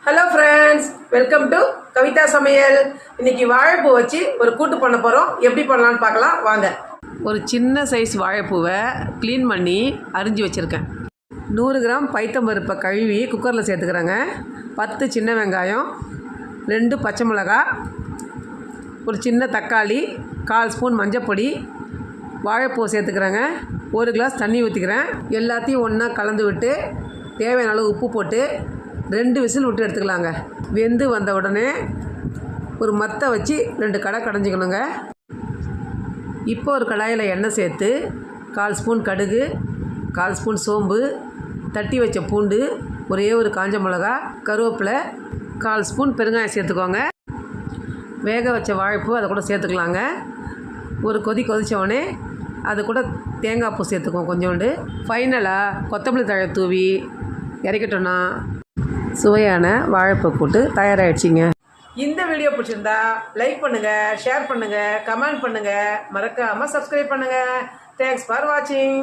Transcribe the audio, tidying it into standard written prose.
Hello friends, welcome to Kavitha சமையல். இன்னைக்கு வாழைப்பூ வச்சு ஒரு கூட்டு பண்ண போகிறோம். எப்படி பண்ணலான்னு பார்க்கலாம் வாங்க. ஒரு சின்ன சைஸ் வாழைப்பூவை க்ளீன் பண்ணி அரிஞ்சு வச்சுருக்கேன். 100 கிராம் பைத்தம்பருப்பை கழுவி குக்கரில் சேர்த்துக்கிறேங்க. 10 சின்ன வெங்காயம், 2 பச்சை மிளகா, ஒரு சின்ன தக்காளி, 1/4 ஸ்பூன் மஞ்சப்பொடி, வாழைப்பூவை சேர்த்துக்கிறேங்க. 1 கிளாஸ் தண்ணி ஊற்றிக்கிறேன். எல்லாத்தையும் ஒன்றா கலந்து விட்டு தேவையான அளவு உப்பு போட்டு 2 விசில் விட்டு எடுத்துக்கலாங்க. வெந்து வந்த உடனே ஒரு மத்தை வச்சு 2 கடை கடைஞ்சிக்கணுங்க. இப்போ ஒரு கடாயில் எண்ணெய் சேர்த்து 1/4 ஸ்பூன் கடுகு, 1/4 ஸ்பூன் சோம்பு, தட்டி வச்ச பூண்டு, ஒரே ஒரு காஞ்ச மிளகா, கருவேப்பிலை, 1/4 ஸ்பூன் பெருங்காயம் சேர்த்துக்கோங்க. வேக வச்ச வாழைப்பூ அதை கூட சேர்த்துக்கலாங்க. ஒரு கொதித்தவொடனே அது கூட தேங்காய் பூ சேர்த்துக்குவோம் கொஞ்சோண்டு. ஃபைனலாக கொத்தமல்லி தழை தூவி இறக்கிட்டோன்னா சுவையான வாழைப்பூ கூட்டு தயாராகிடுச்சிங்க. இந்த வீடியோ பிடிச்சிருந்தா லைக் பண்ணுங்கள், ஷேர் பண்ணுங்கள், கமெண்ட் பண்ணுங்கள், மறக்காமல் சப்ஸ்கிரைப் பண்ணுங்கள். தேங்க்ஸ் ஃபார் வாட்சிங்.